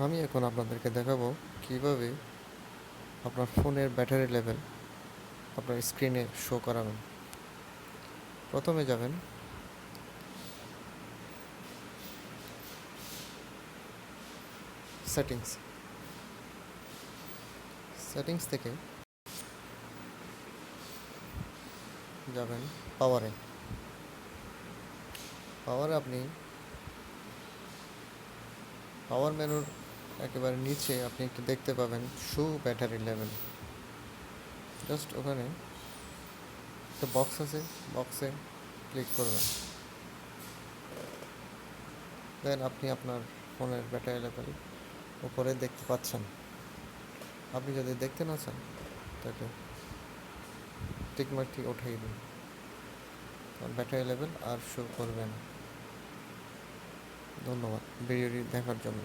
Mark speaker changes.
Speaker 1: আমি এখন আপনাদেরকে দেখাবো কিভাবে আপনার ফোনের ব্যাটারি লেভেল আপনার স্ক্রিনে শো করাবেন। প্রথমে যাবেন সেটিংস থেকে যাবেন পাওয়ারে। আপনি পাওয়ার মেনুর একেবারে নিচে আপনি একটু দেখতে পাবেন শো ব্যাটারি লেভেল। জাস্ট ওখানে একটা বক্স আছে, বক্সে ক্লিক করবেন। দেন আপনি আপনার ফোনের ব্যাটারি লেভেল উপরে দেখতে পাচ্ছেন। আপনি যদি দেখতে না চান তাহলে টিকমার্কটি উঠিয়ে দিন, কারণ ব্যাটারি লেভেল আর শো করবে না। ধন্যবাদ ভিডিওটি দেখার জন্য।